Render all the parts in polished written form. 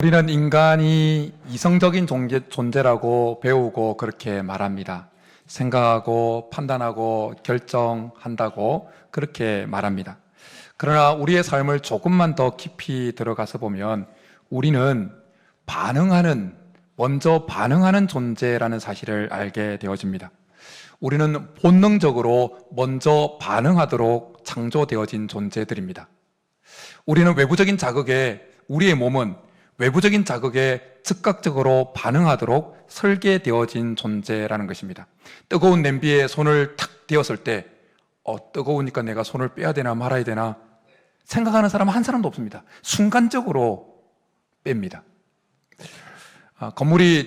우리는 인간이 이성적인 존재라고 배우고 그렇게 말합니다. 생각하고 판단하고 결정한다고 그렇게 말합니다. 그러나 우리의 삶을 조금만 더 깊이 들어가서 보면 우리는 먼저 반응하는 존재라는 사실을 알게 되어집니다. 우리는 본능적으로 먼저 반응하도록 창조되어진 존재들입니다. 우리의 몸은 외부적인 자극에 즉각적으로 반응하도록 설계되어진 존재라는 것입니다. 뜨거운 냄비에 손을 탁 대었을 때 뜨거우니까 내가 손을 빼야 되나 말아야 되나 생각하는 사람 한 사람도 없습니다. 순간적으로 뺍니다.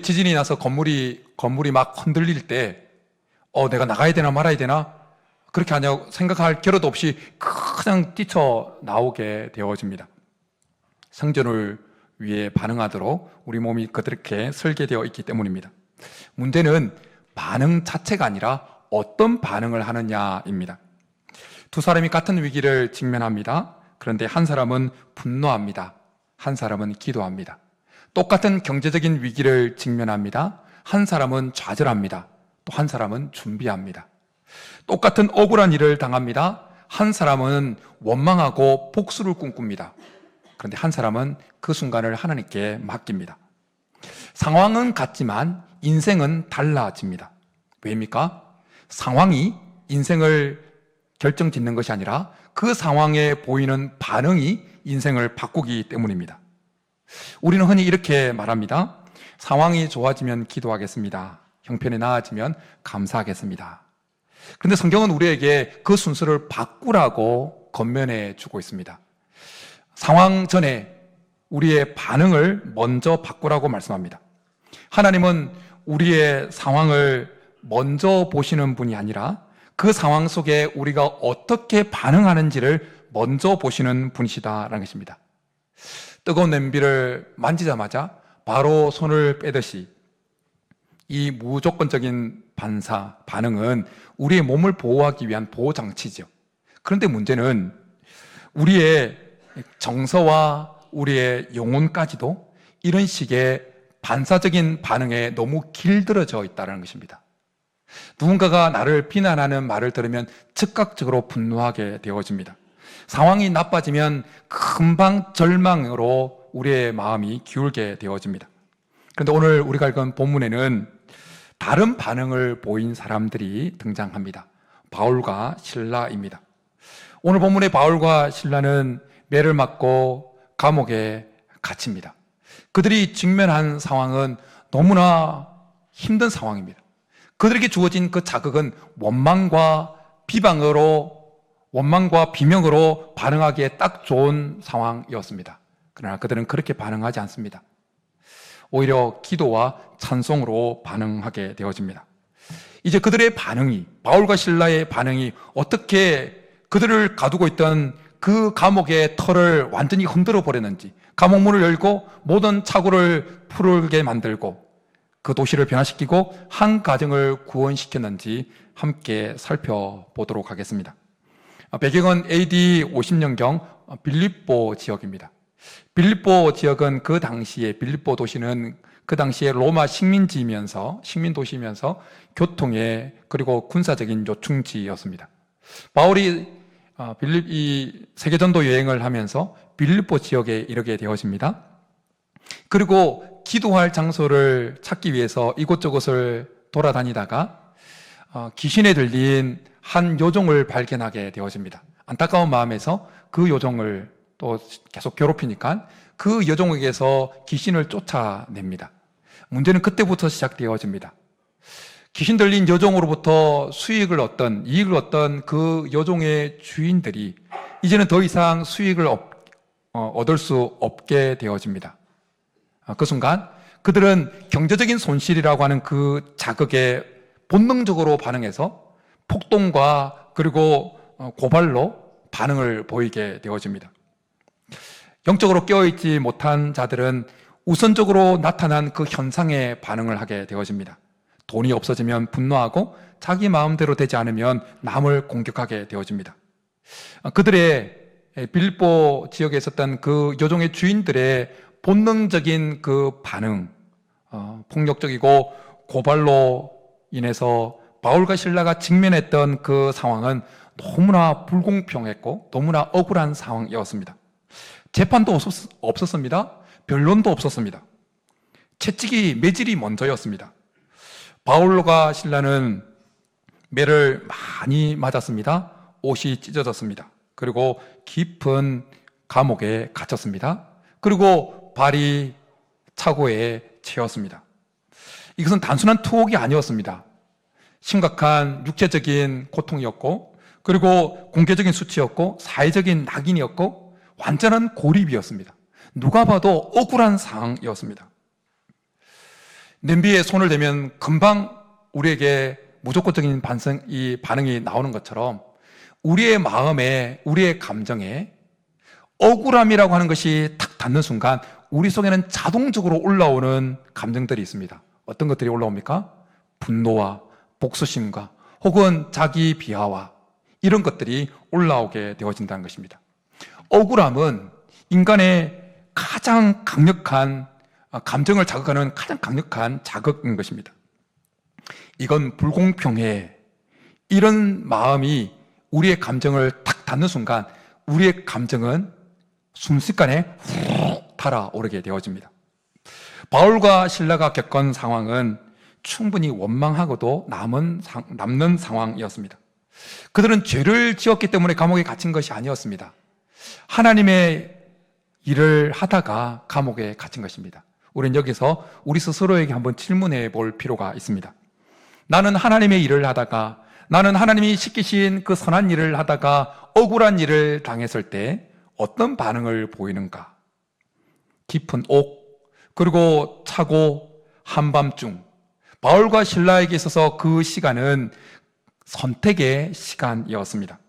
지진이 나서 건물이 막 흔들릴 때 내가 나가야 되나 말아야 되나 그렇게 하냐고 생각할 겨를도 없이 그냥 뛰쳐나오게 되어집니다. 생존을 위해 반응하도록 우리 몸이 그렇게 설계되어 있기 때문입니다. 문제는 반응 자체가 아니라 어떤 반응을 하느냐입니다. 두 사람이 같은 위기를 직면합니다. 그런데 한 사람은 분노합니다. 한 사람은 기도합니다. 똑같은 경제적인 위기를 직면합니다. 한 사람은 좌절합니다. 또 한 사람은 준비합니다. 똑같은 억울한 일을 당합니다. 한 사람은 원망하고 복수를 꿈꿉니다. 그런데 한 사람은 그 순간을 하나님께 맡깁니다. 상황은 같지만 인생은 달라집니다. 왜입니까? 상황이 인생을 결정짓는 것이 아니라 그 상황에 보이는 반응이 인생을 바꾸기 때문입니다. 우리는 흔히 이렇게 말합니다. 상황이 좋아지면 기도하겠습니다. 형편이 나아지면 감사하겠습니다. 그런데 성경은 우리에게 그 순서를 바꾸라고 권면해 주고 있습니다. 상황 전에 우리의 반응을 먼저 바꾸라고 말씀합니다. 하나님은 우리의 상황을 먼저 보시는 분이 아니라 그 상황 속에 우리가 어떻게 반응하는지를 먼저 보시는 분이시다라는 것입니다. 뜨거운 냄비를 만지자마자 바로 손을 빼듯이 이 무조건적인 반응은 우리의 몸을 보호하기 위한 보호장치죠. 그런데 문제는 우리의 정서와 우리의 영혼까지도 이런 식의 반사적인 반응에 너무 길들어져 있다는 것입니다. 누군가가 나를 비난하는 말을 들으면 즉각적으로 분노하게 되어집니다. 상황이 나빠지면 금방 절망으로 우리의 마음이 기울게 되어집니다. 그런데 오늘 우리가 읽은 본문에는 다른 반응을 보인 사람들이 등장합니다. 바울과 실라입니다. 오늘 본문의 바울과 실라는 매를 맞고 감옥에 갇힙니다. 그들이 직면한 상황은 너무나 힘든 상황입니다. 그들에게 주어진 그 자극은 원망과 비명으로 반응하기에 딱 좋은 상황이었습니다. 그러나 그들은 그렇게 반응하지 않습니다. 오히려 기도와 찬송으로 반응하게 되어집니다. 이제 바울과 실라의 반응이 어떻게 그들을 가두고 있던 그 감옥의 털을 완전히 흔들어 버렸는지, 감옥문을 열고 모든 착오를 풀게 만들고 그 도시를 변화시키고 한 가정을 구원시켰는지 함께 살펴보도록 하겠습니다. 배경은 AD 50년경 빌립보 지역입니다. 빌립보 지역은 빌립보 도시는 그 당시에 로마 식민도시면서 교통의 그리고 군사적인 요충지였습니다. 바울이 이 세계전도 여행을 하면서 빌립보 지역에 이르게 되어집니다. 그리고 기도할 장소를 찾기 위해서 이곳저곳을 돌아다니다가 귀신에 들린 한 요종을 발견하게 되어집니다. 안타까운 마음에서 그 요종을 또 계속 괴롭히니까 그 요종에게서 귀신을 쫓아냅니다. 문제는 그때부터 시작되어집니다. 귀신 들린 요종으로부터 이익을 얻던 그 요종의 주인들이 이제는 더 이상 수익을 얻을 수 없게 되어집니다. 그 순간 그들은 경제적인 손실이라고 하는 그 자극에 본능적으로 반응해서 폭동과 그리고 고발로 반응을 보이게 되어집니다. 영적으로 깨어있지 못한 자들은 우선적으로 나타난 그 현상에 반응을 하게 되어집니다. 돈이 없어지면 분노하고 자기 마음대로 되지 않으면 남을 공격하게 되어집니다. 그들의 빌립보 지역에 있었던 그 요종의 주인들의 본능적인 그 반응, 폭력적이고 고발로 인해서 바울과 실라가 직면했던 그 상황은 너무나 불공평했고 너무나 억울한 상황이었습니다. 재판도 없었습니다. 변론도 없었습니다. 채찍이 매질이 먼저였습니다. 바울과 실라는 매를 많이 맞았습니다. 옷이 찢어졌습니다. 그리고 깊은 감옥에 갇혔습니다. 그리고 발이 차고에 채였습니다. 이것은 단순한 투옥이 아니었습니다. 심각한 육체적인 고통이었고, 그리고 공개적인 수치였고, 사회적인 낙인이었고, 완전한 고립이었습니다. 누가 봐도 억울한 상황이었습니다. 냄비에 손을 대면 금방 우리에게 무조건적인 반응이 나오는 것처럼 우리의 마음에, 우리의 감정에 억울함이라고 하는 것이 탁 닿는 순간 우리 속에는 자동적으로 올라오는 감정들이 있습니다. 어떤 것들이 올라옵니까? 분노와 복수심과 혹은 자기 비하와 이런 것들이 올라오게 되어진다는 것입니다. 억울함은 인간의 가장 강력한 감정을 자극하는 가장 강력한 자극인 것입니다. 이건 불공평해. 이런 마음이 우리의 감정을 탁 닿는 순간 우리의 감정은 순식간에 훅 달아오르게 되어집니다. 바울과 실라가 겪은 상황은 충분히 원망하고도 남는 상황이었습니다. 그들은 죄를 지었기 때문에 감옥에 갇힌 것이 아니었습니다. 하나님의 일을 하다가 감옥에 갇힌 것입니다. 우리는 여기서 우리 스스로에게 한번 질문해 볼 필요가 있습니다. 나는 하나님의 일을 하다가, 나는 하나님이 시키신 그 선한 일을 하다가 억울한 일을 당했을 때 어떤 반응을 보이는가? 깊은 옥, 그리고 차고, 한밤중. 바울과 실라에게 있어서 그 시간은 선택의 시간이었습니다.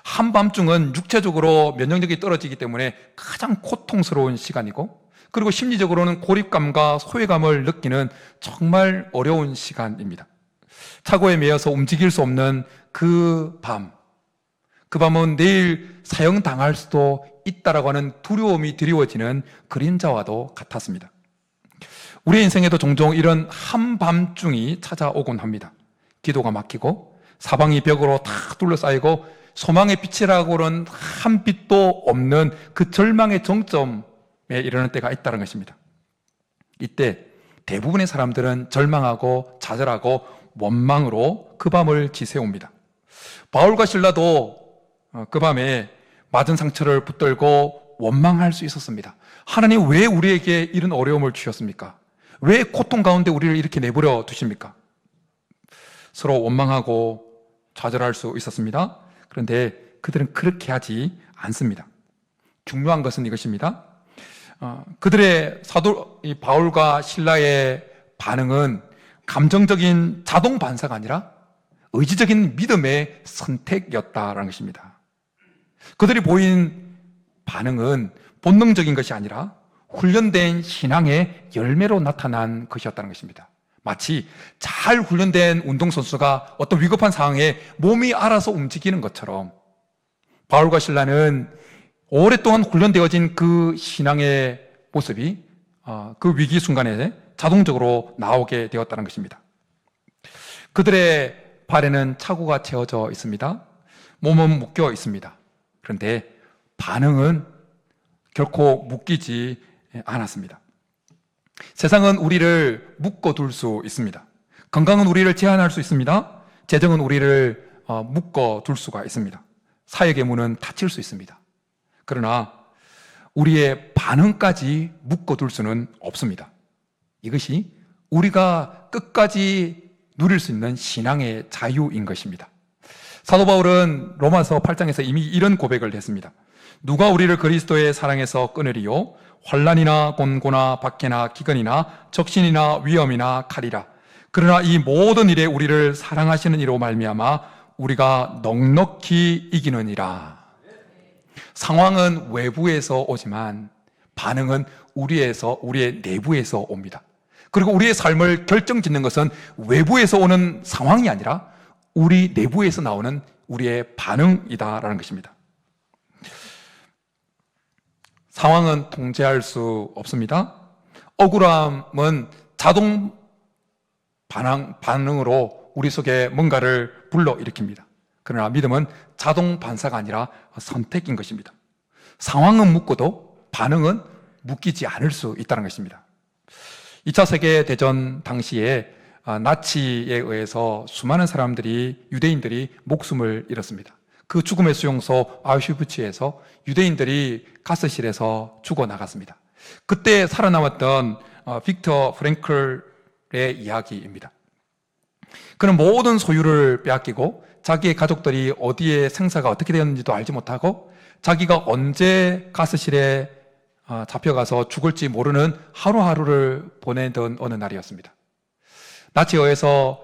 한밤중은 육체적으로 면역력이 떨어지기 때문에 가장 고통스러운 시간이고, 그리고 심리적으로는 고립감과 소외감을 느끼는 정말 어려운 시간입니다. 차고에 매여서 움직일 수 없는 그 밤은 내일 사형당할 수도 있다라고 하는 두려움이 드리워지는 그림자와도 같았습니다. 우리의 인생에도 종종 이런 한밤중이 찾아오곤 합니다. 기도가 막히고 사방이 벽으로 다 둘러싸이고 소망의 빛이라고는 한 빛도 없는 그 절망의 정점에 이르는 때가 있다는 것입니다. 이때 대부분의 사람들은 절망하고 좌절하고 원망으로 그 밤을 지새웁니다. 바울과 실라도 그 밤에 맞은 상처를 붙들고 원망할 수 있었습니다. 하나님 왜 우리에게 이런 어려움을 주셨습니까? 왜 고통 가운데 우리를 이렇게 내버려 두십니까? 서로 원망하고 좌절할 수 있었습니다. 그런데 그들은 그렇게 하지 않습니다. 중요한 것은 이것입니다. 그들의 바울과 실라의 반응은 감정적인 자동 반사가 아니라 의지적인 믿음의 선택이었다는 것입니다. 그들이 보인 반응은 본능적인 것이 아니라 훈련된 신앙의 열매로 나타난 것이었다는 것입니다. 마치 잘 훈련된 운동선수가 어떤 위급한 상황에 몸이 알아서 움직이는 것처럼 바울과 실라는 오랫동안 훈련되어진 그 신앙의 모습이 그 위기 순간에 자동적으로 나오게 되었다는 것입니다. 그들의 발에는 차고가 채워져 있습니다. 몸은 묶여 있습니다. 그런데 반응은 결코 묶이지 않았습니다. 세상은 우리를 묶어둘 수 있습니다. 건강은 우리를 제한할 수 있습니다. 재정은 우리를 묶어둘 수가 있습니다. 사역의 문은 닫힐 수 있습니다. 그러나 우리의 반응까지 묶어둘 수는 없습니다. 이것이 우리가 끝까지 누릴 수 있는 신앙의 자유인 것입니다. 사도 바울은 로마서 8장에서 이미 이런 고백을 했습니다. 누가 우리를 그리스도의 사랑에서 끊으리요? 환난이나 곤고나 박해나 기근이나 적신이나 위험이나 칼이라. 그러나 이 모든 일에 우리를 사랑하시는 이로 말미암아 우리가 넉넉히 이기느니라. 상황은 외부에서 오지만 반응은 우리의 내부에서 옵니다. 그리고 우리의 삶을 결정짓는 것은 외부에서 오는 상황이 아니라 우리 내부에서 나오는 우리의 반응이다라는 것입니다. 상황은 통제할 수 없습니다. 억울함은 자동 반응으로 우리 속에 뭔가를 불러일으킵니다. 그러나 믿음은 자동 반사가 아니라 선택인 것입니다. 상황은 묶어도 반응은 묶이지 않을 수 있다는 것입니다. 2차 세계대전 당시에 나치에 의해서 수많은 사람들이, 유대인들이 목숨을 잃었습니다. 그 죽음의 수용소 아우슈비츠에서 유대인들이 가스실에서 죽어나갔습니다. 그때 살아남았던 빅터 프랭클의 이야기입니다. 그는 모든 소유를 빼앗기고 자기의 가족들이 어디에 생사가 어떻게 되었는지도 알지 못하고 자기가 언제 가스실에 잡혀가서 죽을지 모르는 하루하루를 보내던 어느 날이었습니다. 나치에 의해서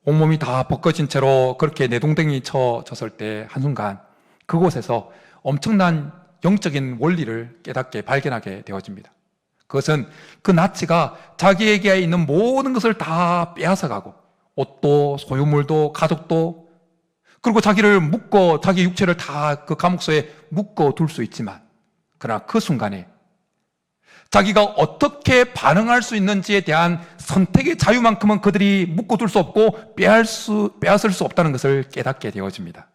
온몸이 다 벗겨진 채로 그렇게 내동댕이 쳐졌을 때 한순간 그곳에서 엄청난 영적인 원리를 깨닫게 발견하게 되어집니다. 그것은 그 나치가 자기에게 있는 모든 것을 다 빼앗아가고 옷도 소유물도 가족도, 그리고 자기를 묶어, 자기 육체를 다 그 감옥소에 묶어 둘 수 있지만, 그러나 그 순간에 자기가 어떻게 반응할 수 있는지에 대한 선택의 자유만큼은 그들이 묶어둘 수 없고 빼앗을 수 없다는 것을 깨닫게 되어집니다.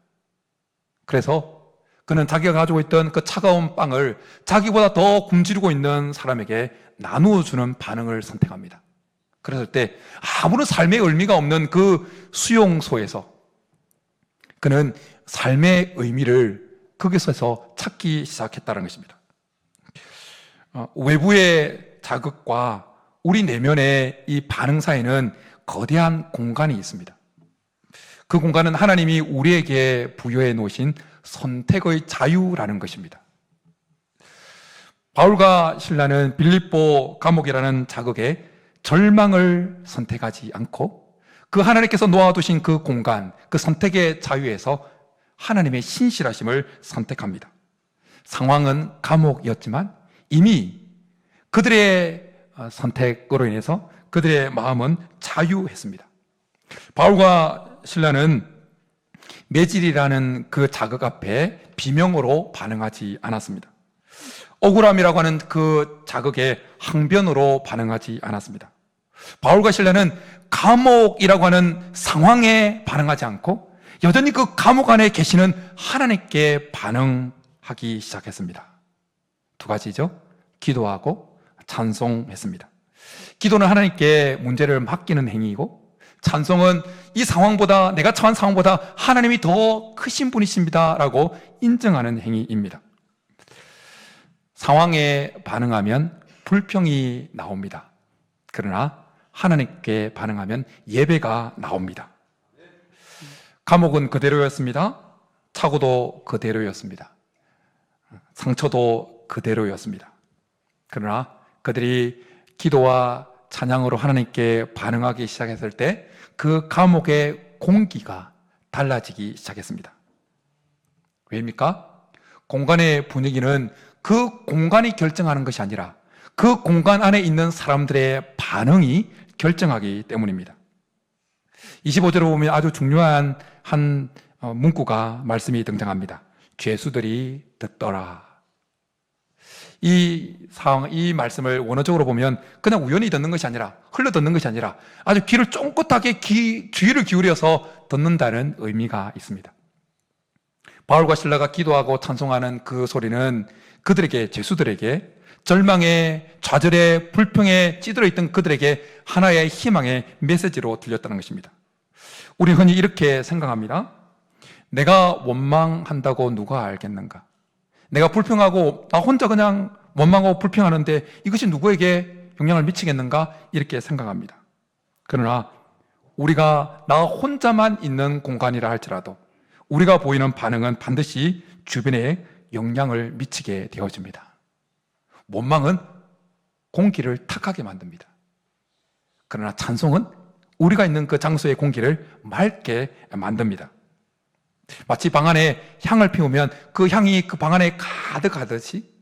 그래서 그는 자기가 가지고 있던 그 차가운 빵을 자기보다 더 굶주리고 있는 사람에게 나누어 주는 반응을 선택합니다. 그랬을 때 아무런 삶의 의미가 없는 그 수용소에서 그는 삶의 의미를 거기서 찾기 시작했다는 것입니다. 외부의 자극과 우리 내면의 이 반응 사이에는 거대한 공간이 있습니다. 그 공간은 하나님이 우리에게 부여해 놓으신 선택의 자유라는 것입니다. 바울과 실라는 빌립보 감옥이라는 자극에 절망을 선택하지 않고 그 하나님께서 놓아두신 그 공간, 그 선택의 자유에서 하나님의 신실하심을 선택합니다. 상황은 감옥이었지만 이미 그들의 선택으로 인해서 그들의 마음은 자유했습니다. 바울과 실라는 매질이라는 그 자극 앞에 비명으로 반응하지 않았습니다. 억울함이라고 하는 그 자극에 항변으로 반응하지 않았습니다. 바울과 실라는 감옥이라고 하는 상황에 반응하지 않고 여전히 그 감옥 안에 계시는 하나님께 반응하기 시작했습니다. 두 가지죠. 기도하고 찬송했습니다. 기도는 하나님께 문제를 맡기는 행위이고, 찬송은 이 상황보다, 내가 처한 상황보다 하나님이 더 크신 분이십니다 라고 인정하는 행위입니다. 상황에 반응하면 불평이 나옵니다. 그러나 하나님께 반응하면 예배가 나옵니다. 감옥은 그대로였습니다. 착오도 그대로였습니다. 상처도 그대로였습니다. 그러나 그들이 기도와 찬양으로 하나님께 반응하기 시작했을 때 그 감옥의 공기가 달라지기 시작했습니다. 왜입니까? 공간의 분위기는 그 공간이 결정하는 것이 아니라 그 공간 안에 있는 사람들의 반응이 결정하기 때문입니다. 25절을 보면 아주 중요한 한 문구가, 말씀이 등장합니다. 죄수들이 듣더라. 이 상황, 이 말씀을 원어적으로 보면 그냥 우연히 듣는 것이 아니라, 흘러 듣는 것이 아니라 아주 귀를 쫑긋하게 주의를 기울여서 듣는다는 의미가 있습니다. 바울과 실라가 기도하고 찬송하는 그 소리는 그들에게, 죄수들에게, 절망에, 좌절에, 불평에 찌들어 있던 그들에게 하나의 희망의 메시지로 들렸다는 것입니다. 우리 흔히 이렇게 생각합니다. 내가 원망한다고 누가 알겠는가? 내가 불평하고 나 혼자 그냥 원망하고 불평하는데 이것이 누구에게 영향을 미치겠는가? 이렇게 생각합니다. 그러나 우리가 나 혼자만 있는 공간이라 할지라도 우리가 보이는 반응은 반드시 주변에 영향을 미치게 되어집니다. 원망은 공기를 탁하게 만듭니다. 그러나 찬송은 우리가 있는 그 장소의 공기를 맑게 만듭니다. 마치 방 안에 향을 피우면 그 향이 그 방 안에 가득하듯이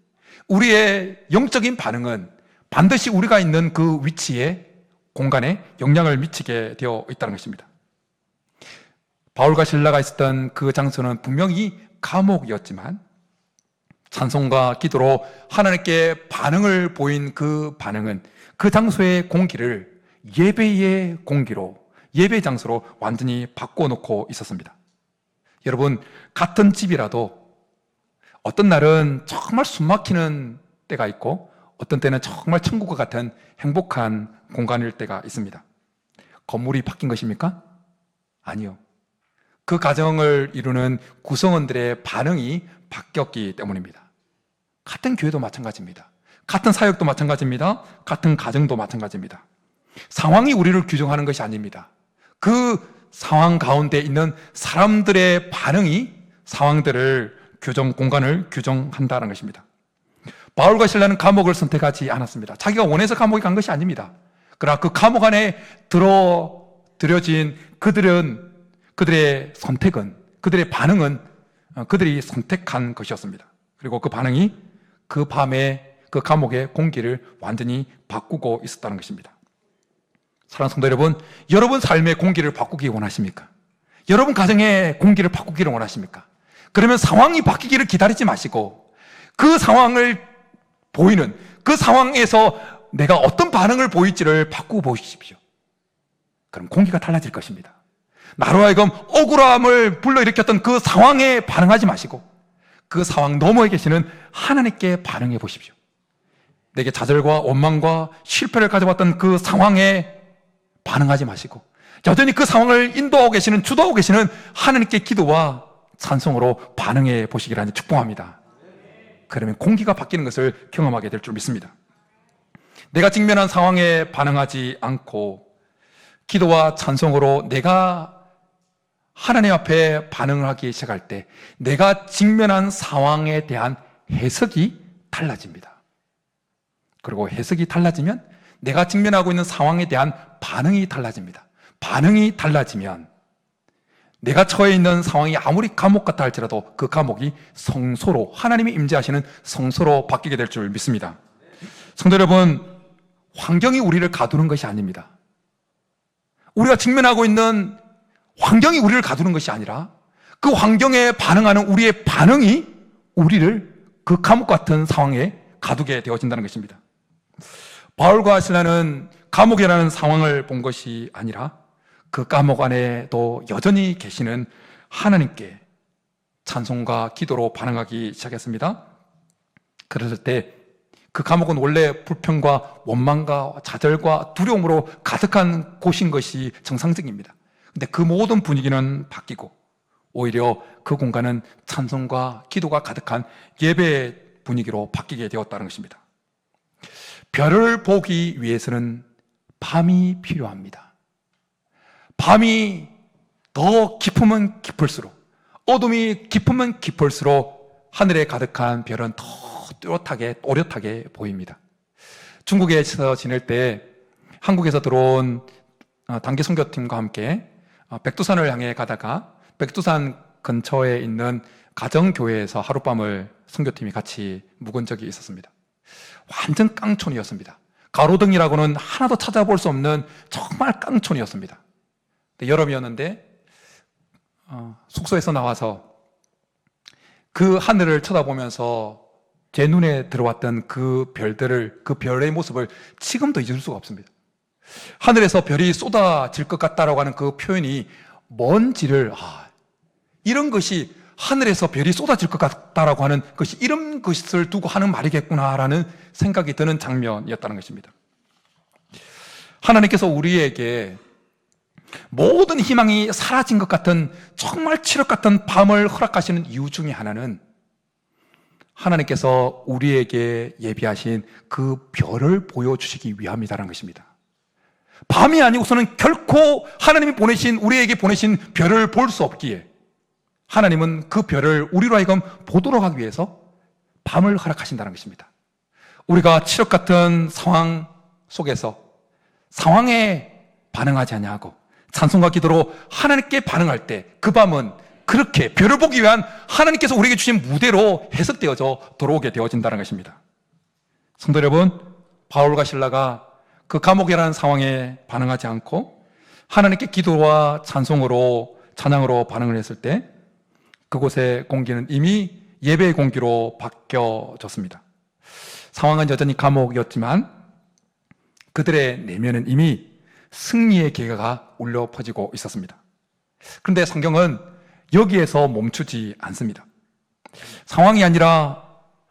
우리의 영적인 반응은 반드시 우리가 있는 그 위치에, 공간에 영향을 미치게 되어 있다는 것입니다. 바울과 실라가 있었던 그 장소는 분명히 감옥이었지만 찬송과 기도로 하나님께 반응을 보인 그 반응은 그 장소의 공기를 예배의 공기로, 예배 장소로 완전히 바꿔놓고 있었습니다. 여러분, 같은 집이라도 어떤 날은 정말 숨막히는 때가 있고 어떤 때는 정말 천국과 같은 행복한 공간일 때가 있습니다. 건물이 바뀐 것입니까? 아니요. 그 가정을 이루는 구성원들의 반응이 바뀌었기 때문입니다. 같은 교회도 마찬가지입니다. 같은 사역도 마찬가지입니다. 같은 가정도 마찬가지입니다. 상황이 우리를 규정하는 것이 아닙니다. 그 상황 가운데 있는 사람들의 반응이 상황들을 공간을 규정한다는 것입니다. 바울과 실라는 감옥을 선택하지 않았습니다. 자기가 원해서 감옥에 간 것이 아닙니다. 그러나 그 감옥 안에 들여진 그들의 선택은, 그들의 반응은 그들이 선택한 것이었습니다. 그리고 그 반응이 그 밤에 그 감옥의 공기를 완전히 바꾸고 있었다는 것입니다. 사랑하는 성도 여러분, 여러분 삶의 공기를 바꾸기 원하십니까? 여러분 가정의 공기를 바꾸기를 원하십니까? 그러면 상황이 바뀌기를 기다리지 마시고 그 상황을 보이는, 그 상황에서 내가 어떤 반응을 보일지를 바꾸고 보십시오. 그럼 공기가 달라질 것입니다. 나로 하여금 억울함을 불러일으켰던 그 상황에 반응하지 마시고 그 상황 너머에 계시는 하나님께 반응해 보십시오. 내게 좌절과 원망과 실패를 가져왔던 그 상황에 반응하지 마시고 여전히 그 상황을 인도하고 계시는, 주도하고 계시는 하나님께 기도와 찬송으로 반응해 보시기를 축복합니다. 그러면 공기가 바뀌는 것을 경험하게 될 줄 믿습니다. 내가 직면한 상황에 반응하지 않고 기도와 찬송으로 내가 하나님 앞에 반응을 하기 시작할 때 내가 직면한 상황에 대한 해석이 달라집니다. 그리고 해석이 달라지면 내가 직면하고 있는 상황에 대한 반응이 달라집니다. 반응이 달라지면 내가 처해 있는 상황이 아무리 감옥 같다 할지라도 그 감옥이 성소로, 하나님이 임재하시는 성소로 바뀌게 될 줄 믿습니다. 성도 여러분, 환경이 우리를 가두는 것이 아닙니다. 우리가 직면하고 있는 환경이 우리를 가두는 것이 아니라 그 환경에 반응하는 우리의 반응이 우리를 그 감옥 같은 상황에 가두게 되어진다는 것입니다. 바울과 실라는 감옥이라는 상황을 본 것이 아니라 그 감옥 안에도 여전히 계시는 하나님께 찬송과 기도로 반응하기 시작했습니다. 그랬을 때 그 감옥은 원래 불평과 원망과 좌절과 두려움으로 가득한 곳인 것이 정상적입니다. 근데 그 모든 분위기는 바뀌고 오히려 그 공간은 찬송과 기도가 가득한 예배 분위기로 바뀌게 되었다는 것입니다. 별을 보기 위해서는 밤이 필요합니다. 밤이 더 깊으면 깊을수록, 어둠이 깊으면 깊을수록 하늘에 가득한 별은 더 또렷하게 보입니다. 중국에서 지낼 때 한국에서 들어온 단기 선교팀과 함께 백두산을 향해 가다가 백두산 근처에 있는 가정교회에서 하룻밤을 선교팀이 같이 묵은 적이 있었습니다. 완전 깡촌이었습니다. 가로등이라고는 하나도 찾아볼 수 없는 정말 깡촌이었습니다. 여름이었는데 숙소에서 나와서 그 하늘을 쳐다보면서 제 눈에 들어왔던 그 별의 모습을 지금도 잊을 수가 없습니다. 하늘에서 별이 쏟아질 것 같다라고 하는 그 표현이 뭔지를, 이런 것이 하늘에서 별이 쏟아질 것 같다라고 하는 것이 이런 것을 두고 하는 말이겠구나라는 생각이 드는 장면이었다는 것입니다. 하나님께서 우리에게 모든 희망이 사라진 것 같은 정말 칠흑 같은 밤을 허락하시는 이유 중에 하나는 하나님께서 우리에게 예비하신 그 별을 보여주시기 위함이다라는 것입니다. 밤이 아니고서는 결코 하나님이 우리에게 보내신 별을 볼 수 없기에 하나님은 그 별을 우리로 하여금 보도록 하기 위해서 밤을 허락하신다는 것입니다. 우리가 칠흑 같은 상황 속에서 상황에 반응하지 아니하고 찬송과 기도로 하나님께 반응할 때 그 밤은 그렇게 별을 보기 위한 하나님께서 우리에게 주신 무대로 해석되어져 들어오게 되어진다는 것입니다. 성도 여러분, 바울과 실라가 그 감옥이라는 상황에 반응하지 않고 하나님께 기도와 찬송으로, 찬양으로 반응을 했을 때 그곳의 공기는 이미 예배의 공기로 바뀌어졌습니다. 상황은 여전히 감옥이었지만 그들의 내면은 이미 승리의 기가가 울려 퍼지고 있었습니다. 그런데 성경은 여기에서 멈추지 않습니다. 상황이 아니라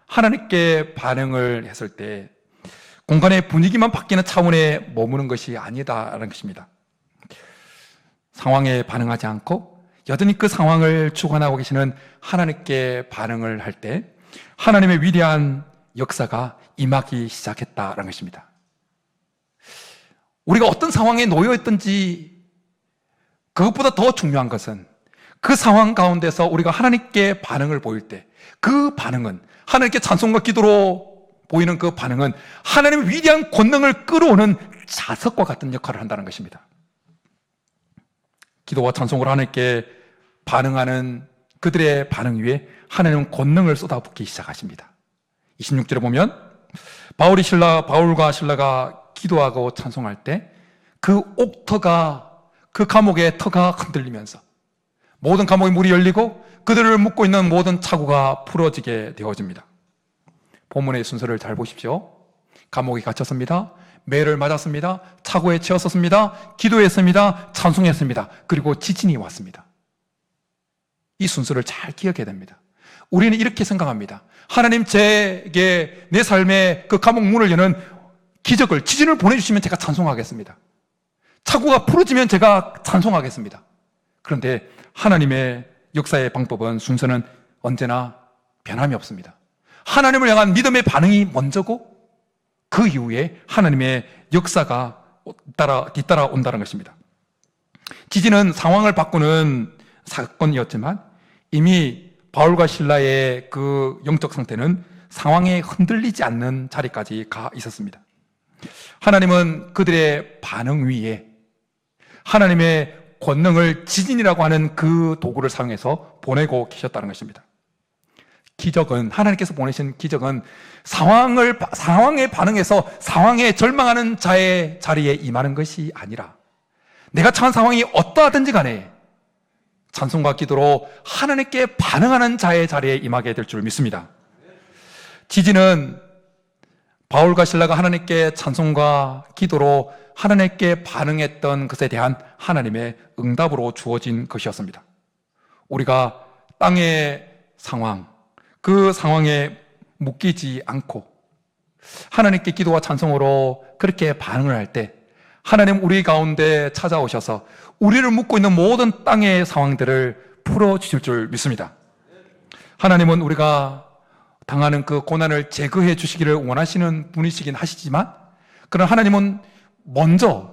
하나님께 반응을 했을 때 공간의 분위기만 바뀌는 차원에 머무는 것이 아니다라는 것입니다. 상황에 반응하지 않고 여전히 그 상황을 주관하고 계시는 하나님께 반응을 할 때 하나님의 위대한 역사가 임하기 시작했다라는 것입니다. 우리가 어떤 상황에 놓여 있든지 그것보다 더 중요한 것은 그 상황 가운데서 우리가 하나님께 반응을 보일 때 그 반응은 하나님께 찬송과 기도로 보이는 그 반응은 하나님의 위대한 권능을 끌어오는 자석과 같은 역할을 한다는 것입니다. 기도와 찬송으로 하나님께 반응하는 그들의 반응 위에 하나님은 권능을 쏟아붓기 시작하십니다. 26절에 보면 바울과 신라가 기도하고 찬송할 때 그 옥터가, 그 감옥의 터가 흔들리면서 모든 감옥의 문이 열리고 그들을 묶고 있는 모든 차고가 풀어지게 되어집니다. 본문의 순서를 잘 보십시오. 감옥에 갇혔습니다. 매를 맞았습니다. 차고에 채웠었습니다. 기도했습니다. 찬송했습니다. 그리고 지진이 왔습니다. 이 순서를 잘 기억해야 됩니다. 우리는 이렇게 생각합니다. 하나님 제게 내 삶의 그 감옥 문을 여는 기적을, 지진을 보내주시면 제가 찬송하겠습니다. 차고가 풀어지면 제가 찬송하겠습니다. 그런데 하나님의 역사의 방법은, 순서는 언제나 변함이 없습니다. 하나님을 향한 믿음의 반응이 먼저고 그 이후에 하나님의 역사가 뒤따라 온다는 것입니다. 지진은 상황을 바꾸는 사건이었지만 이미 바울과 신라의 그 영적 상태는 상황에 흔들리지 않는 자리까지 가 있었습니다. 하나님은 그들의 반응 위에 하나님의 권능을 지진이라고 하는 그 도구를 사용해서 보내고 계셨다는 것입니다. 기적은, 하나님께서 보내신 기적은 상황에 반응해서 상황에 절망하는 자의 자리에 임하는 것이 아니라 내가 처한 상황이 어떠하든지 간에 찬송과 기도로 하나님께 반응하는 자의 자리에 임하게 될 줄 믿습니다. 지진은 바울과 신라가 하나님께 찬송과 기도로 하나님께 반응했던 것에 대한 하나님의 응답으로 주어진 것이었습니다. 우리가 땅의 상황, 그 상황에 묶이지 않고 하나님께 기도와 찬송으로 그렇게 반응을 할 때 하나님 우리 가운데 찾아오셔서 우리를 묶고 있는 모든 땅의 상황들을 풀어주실 줄 믿습니다. 하나님은 우리가 당하는 그 고난을 제거해 주시기를 원하시는 분이시긴 하시지만, 그러나 하나님은 먼저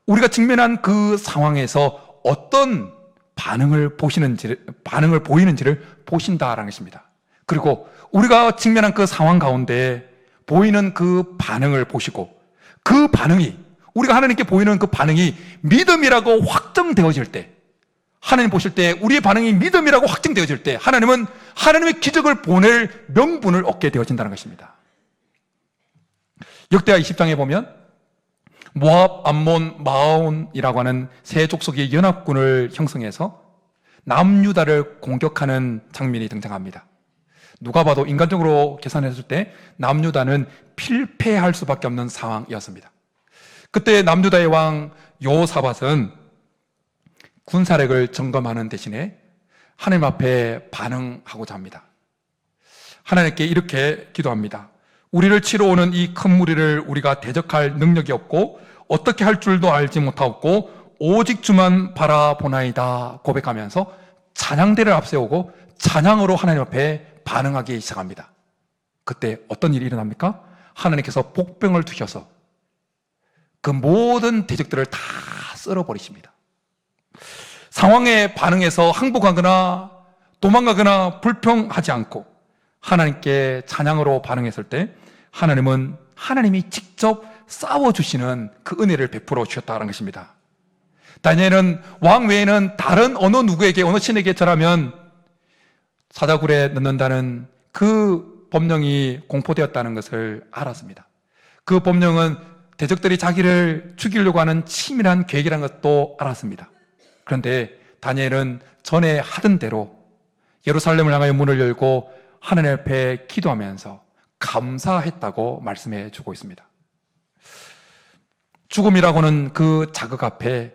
우리가 직면한 그 상황에서 어떤 반응을 보이는지를 보신다라는 것입니다. 그리고 우리가 직면한 그 상황 가운데 보이는 그 반응을 보시고, 그 반응이, 우리가 하나님께 보이는 그 반응이 믿음이라고 확정되어질 때, 하나님 보실 때 우리의 반응이 믿음이라고 확정되어질 때 하나님은 하나님의 기적을 보낼 명분을 얻게 되어진다는 것입니다. 역대하 20장에 보면 모압, 암몬, 마온이라고 하는 세 족속의 연합군을 형성해서 남유다를 공격하는 장면이 등장합니다. 누가 봐도 인간적으로 계산했을 때 남유다는 필패할 수밖에 없는 상황이었습니다. 그때 남유다의 왕 여호사밧은 군사력을 점검하는 대신에 하나님 앞에 반응하고자 합니다. 하나님께 이렇게 기도합니다. 우리를 치러 오는 이 큰 무리를 우리가 대적할 능력이 없고 어떻게 할 줄도 알지 못하고 오직 주만 바라보나이다 고백하면서 찬양대를 앞세우고 찬양으로 하나님 앞에 반응하기 시작합니다. 그때 어떤 일이 일어납니까? 하나님께서 복병을 두셔서 그 모든 대적들을 다 쓸어버리십니다. 상황에 반응해서 항복하거나 도망가거나 불평하지 않고 하나님께 찬양으로 반응했을 때 하나님은 하나님이 직접 싸워주시는 그 은혜를 베풀어 주셨다는 것입니다. 다니엘은 왕 외에는 다른 어느 누구에게, 어느 신에게 절하면 사자굴에 넣는다는 그 법령이 공포되었다는 것을 알았습니다. 그 법령은 대적들이 자기를 죽이려고 하는 치밀한 계획이라는 것도 알았습니다. 그런데 다니엘은 전에 하던 대로 예루살렘을 향하여 문을 열고 하나님 앞에 기도하면서 감사했다고 말씀해 주고 있습니다. 죽음이라고는 그 자극 앞에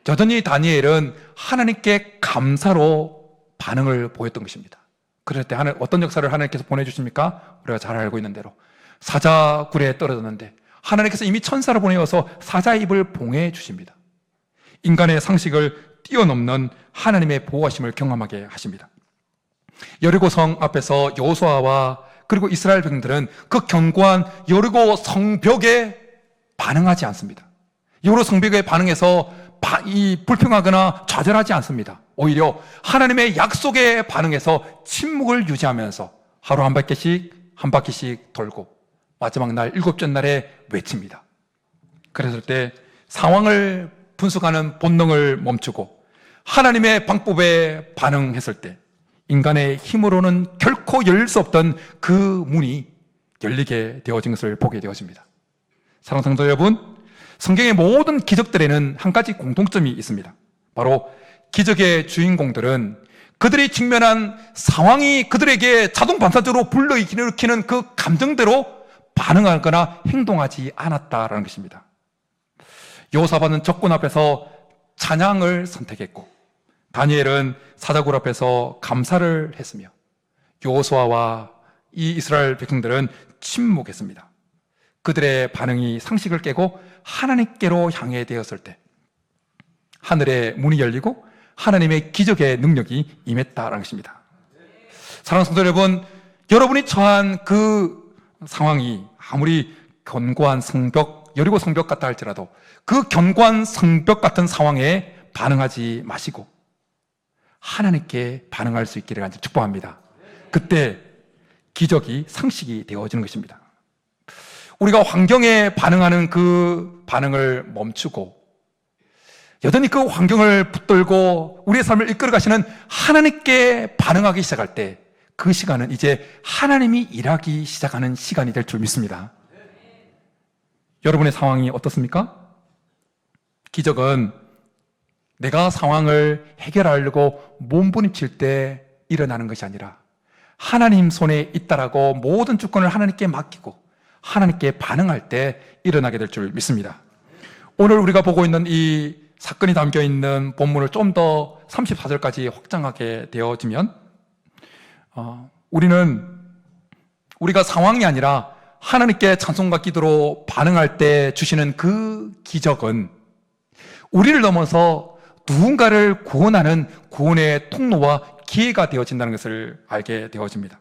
여전히 다니엘은 하나님께 감사로 반응을 보였던 것입니다. 그럴 때 어떤 역사를 하나님께서 보내주십니까? 우리가 잘 알고 있는 대로 사자굴에 떨어졌는데 하나님께서 이미 천사를 보내어서 사자의 입을 봉해 주십니다. 인간의 상식을 뛰어넘는 하나님의 보호하심을 경험하게 하십니다. 여리고성 앞에서 여호수아와 그리고 이스라엘 백성들은 그 견고한 여리고 성벽에 반응하지 않습니다. 여리고 성벽에 반응해서 불평하거나 좌절하지 않습니다. 오히려 하나님의 약속에 반응해서 침묵을 유지하면서 하루 한 바퀴씩 돌고 마지막 날 7째 날에 외칩니다. 그랬을 때 상황을 분석하는 본능을 멈추고 하나님의 방법에 반응했을 때 인간의 힘으로는 결코 열릴 수 없던 그 문이 열리게 되어진 것을 보게 되어집니다. 사랑하는 성도 여러분, 성경의 모든 기적들에는 한 가지 공통점이 있습니다. 바로 기적의 주인공들은 그들이 직면한 상황이 그들에게 자동 반사적으로 불러일으키는 그 감정대로 반응하거나 행동하지 않았다라는 것입니다. 여호사밧은 적군 앞에서 찬양을 선택했고 다니엘은 사자굴 앞에서 감사를 했으며 여호수아와 이 이스라엘 백성들은 침묵했습니다. 그들의 반응이 상식을 깨고 하나님께로 향해 되었을 때 하늘의 문이 열리고 하나님의 기적의 능력이 임했다라는 것입니다. 사랑하는 성도 여러분, 여러분이 처한 그 상황이 아무리 견고한 성벽, 여리고 성벽 같다 할지라도 그 견고한 성벽 같은 상황에 반응하지 마시고 하나님께 반응할 수 있기를 간절히 축복합니다. 그때 기적이 상식이 되어지는 것입니다. 우리가 환경에 반응하는 그 반응을 멈추고 여전히 그 환경을 붙들고 우리의 삶을 이끌어 가시는 하나님께 반응하기 시작할 때 그 시간은 이제 하나님이 일하기 시작하는 시간이 될 줄 믿습니다. 여러분의 상황이 어떻습니까? 기적은 내가 상황을 해결하려고 몸부림칠 때 일어나는 것이 아니라 하나님 손에 있다라고 모든 주권을 하나님께 맡기고 하나님께 반응할 때 일어나게 될 줄 믿습니다. 오늘 우리가 보고 있는 이 사건이 담겨 있는 본문을 좀 더 34절까지 확장하게 되어지면 우리가 상황이 아니라 하나님께 찬송과 기도로 반응할 때 주시는 그 기적은 우리를 넘어서 누군가를 구원하는 구원의 통로와 기회가 되어진다는 것을 알게 되어집니다.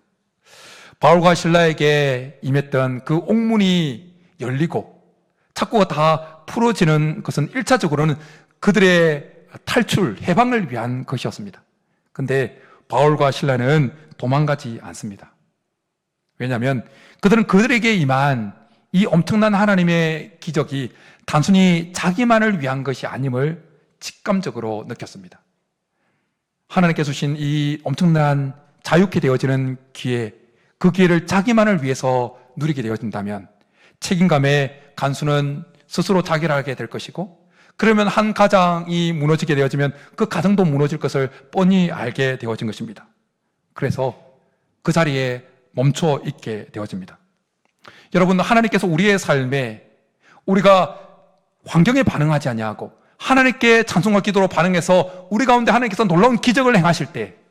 바울과 실라에게 임했던 그 옥문이 열리고 착고가 다 풀어지는 것은 1차적으로는 그들의 탈출, 해방을 위한 것이었습니다. 근데 바울과 실라는 도망가지 않습니다. 왜냐하면 그들은 그들에게 임한 이 엄청난 하나님의 기적이 단순히 자기만을 위한 것이 아님을 직감적으로 느꼈습니다. 하나님께서 주신 이 엄청난 자유케 되어지는 기회, 그 기회를 자기만을 위해서 누리게 되어진다면 책임감의 간수는 스스로 자결하게 될 것이고, 그러면 한 가정이 무너지게 되어지면 그 가정도 무너질 것을 뻔히 알게 되어진 것입니다. 그래서 그 자리에 멈춰 있게 되어집니다. 여러분, 하나님께서 우리의 삶에 우리가 환경에 반응하지 아니하고 하나님께 찬송과 기도로 반응해서 우리 가운데 하나님께서 놀라운 기적을 행하실 때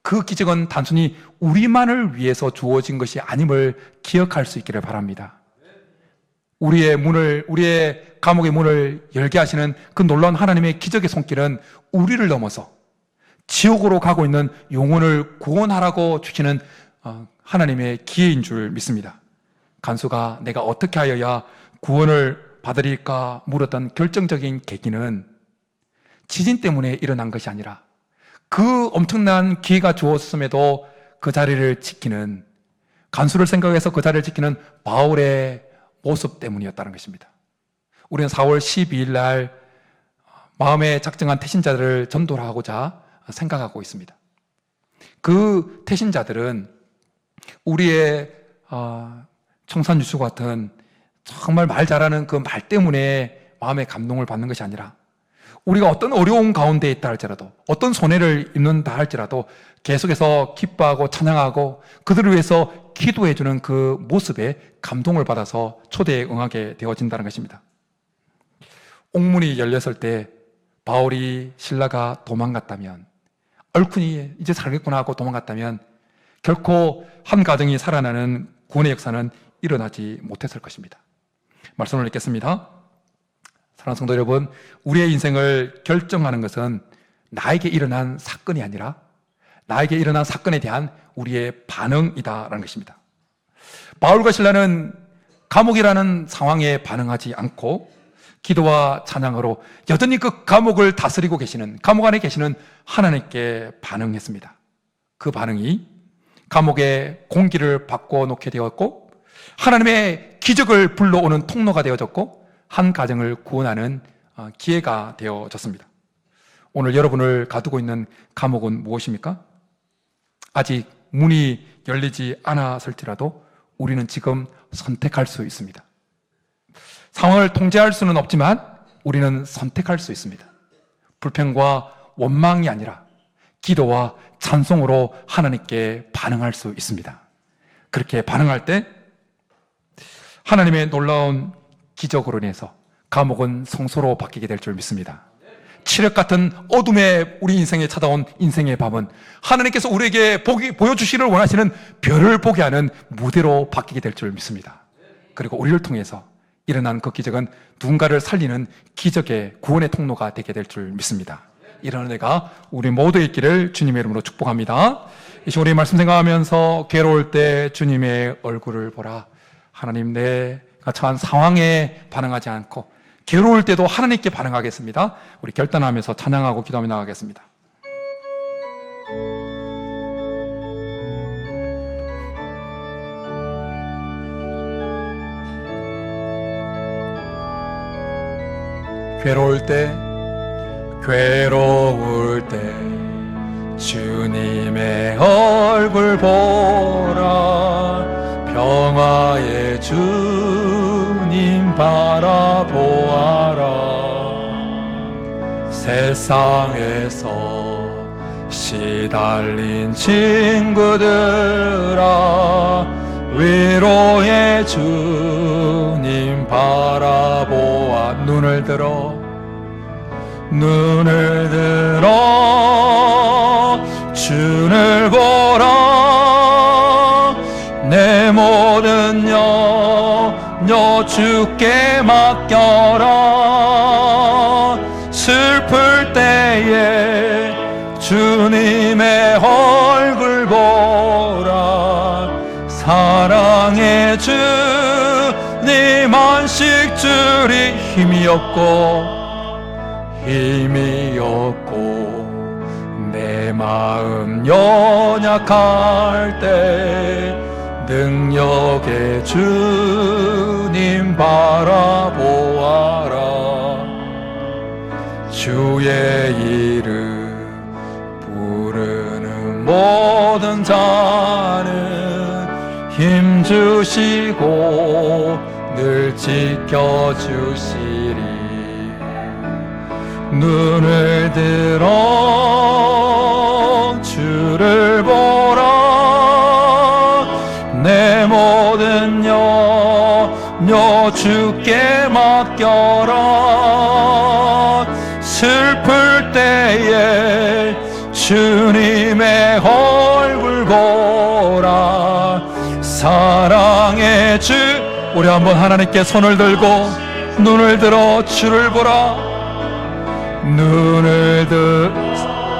그 기적은 단순히 우리만을 위해서 주어진 것이 아님을 기억할 수 있기를 바랍니다. 우리의 감옥의 문을 열게 하시는 그 놀라운 하나님의 기적의 손길은 우리를 넘어서 지옥으로 가고 있는 영혼을 구원하라고 주시는 하나님의 기회인 줄 믿습니다. 간수가 내가 어떻게 하여야 구원을 받으릴까 물었던 결정적인 계기는 지진 때문에 일어난 것이 아니라 그 엄청난 기회가 주었음에도 그 자리를 지키는, 간수를 생각해서 그 자리를 지키는 바울의 모습 때문이었다는 것입니다. 우리는 4월 12일 날 마음에 작정한 태신자들을 전도를 하고자 생각하고 있습니다. 그 태신자들은 우리의 청산유수 같은 정말 말 잘하는 그 말 때문에 마음의 감동을 받는 것이 아니라 우리가 어떤 어려운 가운데 있다 할지라도, 어떤 손해를 입는다 할지라도 계속해서 기뻐하고 찬양하고 그들을 위해서 기도해주는 그 모습에 감동을 받아서 초대에 응하게 되어진다는 것입니다. 옥문이 열렸을 때 바울이 신라가 도망갔다면, 얼큰이 이제 살겠구나 하고 도망갔다면 결코 한 가정이 살아나는 구원의 역사는 일어나지 못했을 것입니다. 말씀을 읽겠습니다. 사랑하는 성도 여러분, 우리의 인생을 결정하는 것은 나에게 일어난 사건이 아니라 나에게 일어난 사건에 대한 우리의 반응이다라는 것입니다. 바울과 신라는 감옥이라는 상황에 반응하지 않고 기도와 찬양으로 여전히 그 감옥을 다스리고 계시는, 감옥 안에 계시는 하나님께 반응했습니다. 그 반응이 감옥의 공기를 바꿔놓게 되었고, 하나님의 기적을 불러오는 통로가 되어졌고, 한 가정을 구원하는 기회가 되어졌습니다. 오늘 여러분을 가두고 있는 감옥은 무엇입니까? 아직 문이 열리지 않았을지라도 우리는 지금 선택할 수 있습니다. 상황을 통제할 수는 없지만 우리는 선택할 수 있습니다. 불평과 원망이 아니라 기도와 찬송으로 하나님께 반응할 수 있습니다. 그렇게 반응할 때 하나님의 놀라운 기적으로 인해서 감옥은 성소로 바뀌게 될 줄 믿습니다. 칠흑 같은 어둠에 우리 인생에 찾아온 인생의 밤은 하나님께서 우리에게 보여주시기를 원하시는 별을 보게 하는 무대로 바뀌게 될 줄 믿습니다. 그리고 우리를 통해서 일어난 그 기적은 누군가를 살리는 기적의 구원의 통로가 되게 될 줄 믿습니다. 이런 은혜가 우리 모두의 있기를 주님의 이름으로 축복합니다. 이 시간 우리 말씀 생각하면서 괴로울 때 주님의 얼굴을 보라. 하나님, 내가 처한 상황에 반응하지 않고 괴로울 때도 하나님께 반응하겠습니다. 우리 결단하면서 찬양하고 기도하며 나가겠습니다. 괴로울 때 주님의 얼굴 보라. 평화의 주님 바라보아라. 세상에서 시달린 친구들아, 위로의 주님 바라보아. 눈을 들어 주를 보라. 내 모든 염려 주께 맡겨라. 슬플 때에 주님의 얼굴 보라. 사랑의 주님 안식 주리. 힘이 없고 내 마음 연약할 때 능력의 주님 바라보아라. 주의 이름 부르는 모든 자는 힘주시고 늘 지켜주시리. 눈을 들어 주를 보라. 내 모든 염려 주께 맡겨라. 슬플 때에 주님의 얼굴 보라. 사랑의 주. 우리 한번 하나님께 손을 들고 눈을 들어 주를 보라.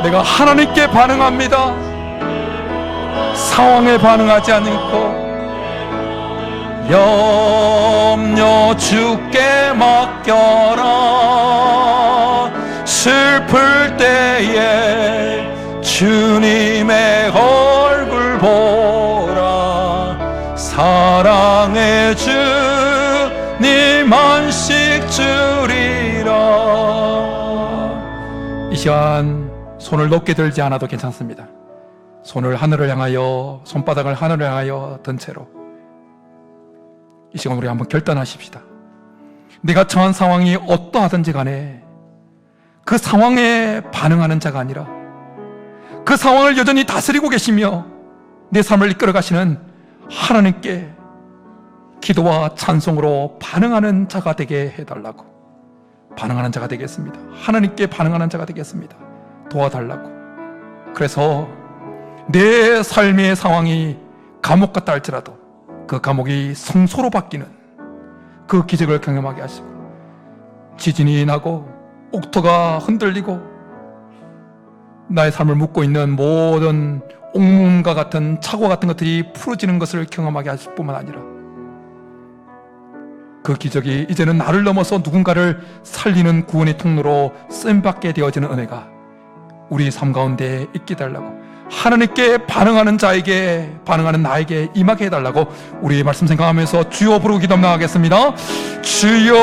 내가 하나님께 반응합니다. 상황에 반응하지 않고 염려 주께 맡겨라. 슬플 때에 주님의 얼굴 보라. 사랑의 주님 안식 주리라. 이 시간 손을 높게 들지 않아도 괜찮습니다. 손을 하늘을 향하여, 손바닥을 하늘을 향하여 든 채로 이 시간 우리 한번 결단하십시다. 내가 처한 상황이 어떠하든지 간에 그 상황에 반응하는 자가 아니라 그 상황을 여전히 다스리고 계시며 내 삶을 이끌어 가시는 하나님께 기도와 찬송으로 반응하는 자가 되게 해달라고, 반응하는 자가 되겠습니다. 하나님께 반응하는 자가 되겠습니다. 도와달라고. 그래서 내 삶의 상황이 감옥 같다 할지라도 그 감옥이 성소로 바뀌는 그 기적을 경험하게 하시고, 지진이 나고 옥토가 흔들리고 나의 삶을 묶고 있는 모든 옥문과 같은 착오 같은 것들이 풀어지는 것을 경험하게 하실 뿐만 아니라 그 기적이 이제는 나를 넘어서 누군가를 살리는 구원의 통로로 쓰임받게 되어지는 은혜가 우리 삶 가운데 있게 해달라고, 하나님께 반응하는 자에게, 반응하는 나에게 임하게 해달라고 우리 말씀 생각하면서 주여 부르고 기도 나가겠습니다. 주여.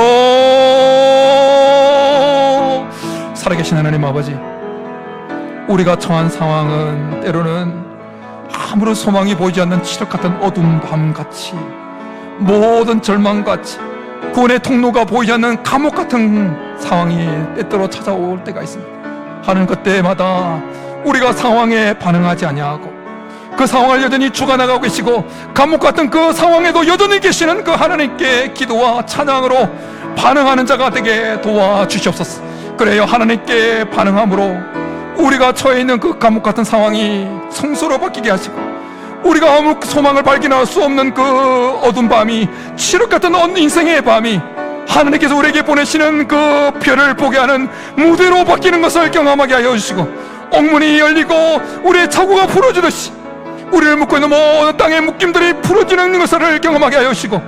살아계신 하나님 아버지, 우리가 처한 상황은 때로는 아무런 소망이 보이지 않는 칠흑 같은 어두운 밤같이, 모든 절망같이, 구원의 통로가 보이지 않는 감옥 같은 상황이 때때로 찾아올 때가 있습니다. 하나님, 그때마다 우리가 상황에 반응하지 아니하고 그 상황을 여전히 주관하고 계시고 감옥 같은 그 상황에도 여전히 계시는 그 하나님께 기도와 찬양으로 반응하는 자가 되게 도와주시옵소서. 그래요, 하나님께 반응함으로 우리가 처해 있는 그 감옥 같은 상황이 성소로 바뀌게 하시고, 우리가 아무 소망을 발견할 수 없는 그 어두운 밤이, 칠흑 같은 인생의 밤이 하나님께서 우리에게 보내시는 그 별을 보게 하는 무대로 바뀌는 것을 경험하게 하여 주시고, 옥문이 열리고 우리의 착오가 풀어지듯이 우리를 묶고 있는 모든 땅의 묶임들이 풀어지는 것을 경험하게 하여 주시고,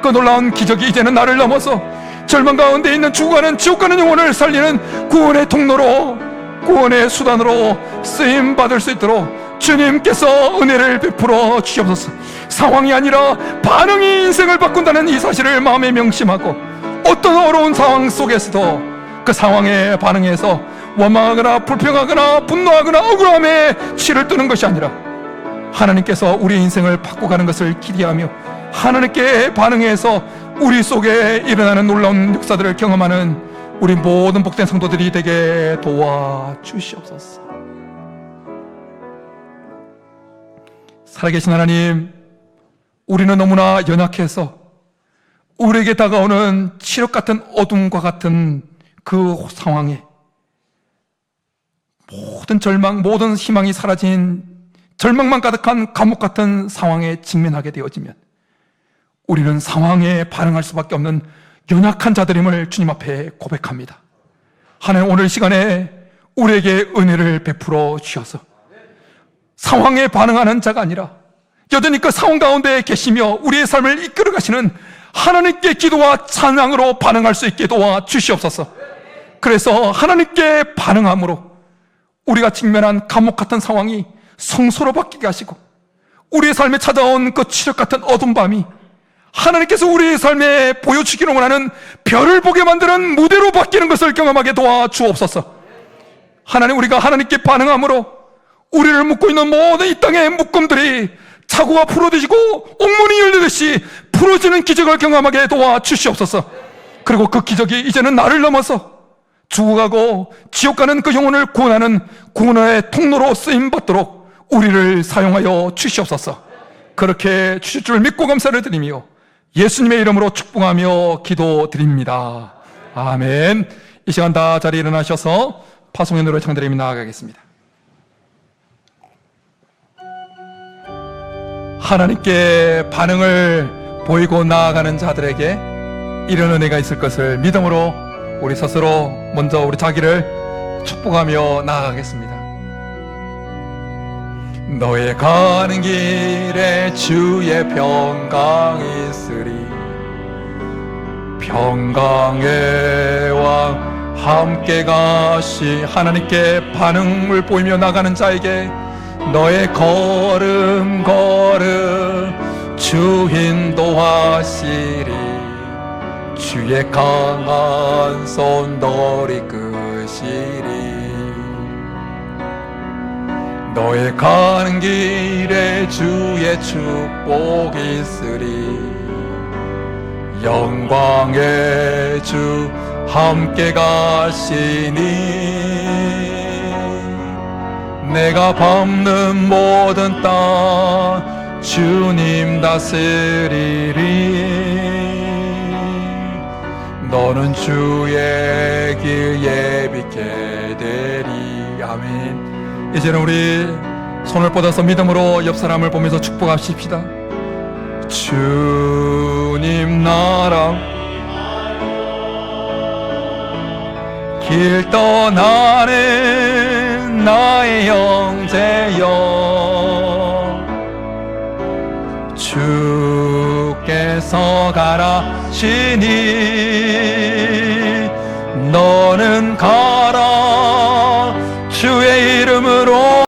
그 놀라운 기적이 이제는 나를 넘어서 절망 가운데 있는 죽어가는 지옥 가는 영혼을 살리는 구원의 통로로, 구원의 수단으로 쓰임 받을 수 있도록 주님께서 은혜를 베풀어 주시옵소서. 상황이 아니라 반응이 인생을 바꾼다는 이 사실을 마음에 명심하고, 어떤 어려운 상황 속에서도 그 상황에 반응해서 원망하거나 불평하거나 분노하거나 억울함에 치를 뜨는 것이 아니라 하나님께서 우리 인생을 바꿔가는 것을 기대하며 하나님께 반응해서 우리 속에 일어나는 놀라운 역사들을 경험하는 우리 모든 복된 성도들이 되게 도와주시옵소서. 살아계신 하나님, 우리는 너무나 연약해서 우리에게 다가오는 칠흑 같은 어둠과 같은 그 상황에 모든 절망, 모든 희망이 사라진 절망만 가득한 감옥 같은 상황에 직면하게 되어지면 우리는 상황에 반응할 수밖에 없는 연약한 자들임을 주님 앞에 고백합니다. 하나님, 오늘 시간에 우리에게 은혜를 베풀어 주셔서 상황에 반응하는 자가 아니라 여전히 그 상황 가운데 계시며 우리의 삶을 이끌어 가시는 하나님께 기도와 찬양으로 반응할 수 있게 도와 주시옵소서. 그래서 하나님께 반응함으로 우리가 직면한 감옥 같은 상황이 성소로 바뀌게 하시고, 우리의 삶에 찾아온 그 칠흑 같은 어두운 밤이 하나님께서 우리의 삶에 보여주기를 원하는 별을 보게 만드는 무대로 바뀌는 것을 경험하게 도와주옵소서. 하나님, 우리가 하나님께 반응함으로 우리를 묶고 있는 모든 이 땅의 묶음들이 착오가 풀어지고 옥문이 열리듯이 풀어지는 기적을 경험하게 도와주시옵소서. 그리고 그 기적이 이제는 나를 넘어서 죽어가고 지옥 가는 그 영혼을 구원하는 구원의 통로로 쓰임받도록 우리를 사용하여 주시옵소서. 그렇게 주실 줄 믿고 감사를 드리며 예수님의 이름으로 축복하며 기도드립니다. 아멘. 이 시간 다 자리에 일어나셔서 파송의 노래 청드리며 나아가겠습니다. 하나님께 반응을 보이고 나아가는 자들에게 이런 은혜가 있을 것을 믿음으로 우리 스스로 먼저 우리 자기를 축복하며 나아가겠습니다. 너의 가는 길에 주의 평강이 있으리. 평강의 왕 함께 가시. 하나님께 반응을 보이며 나가는 자에게 너의 걸음 주 인도하시리. 주의 강한 손 너를 이끄시리. 너의 가는 길에 주의 축복이 있으리. 영광의 주 함께 가시니 내가 밟는 모든 땅 주님 다스리리. 너는 주의 길 예비케 되리. 아멘. 이제는 우리 손을 뻗어서 믿음으로 옆 사람을 보면서 축복하십시다. 주님 나라 길 떠나는 나의 형제여, 주께서 가라시니 너는 가라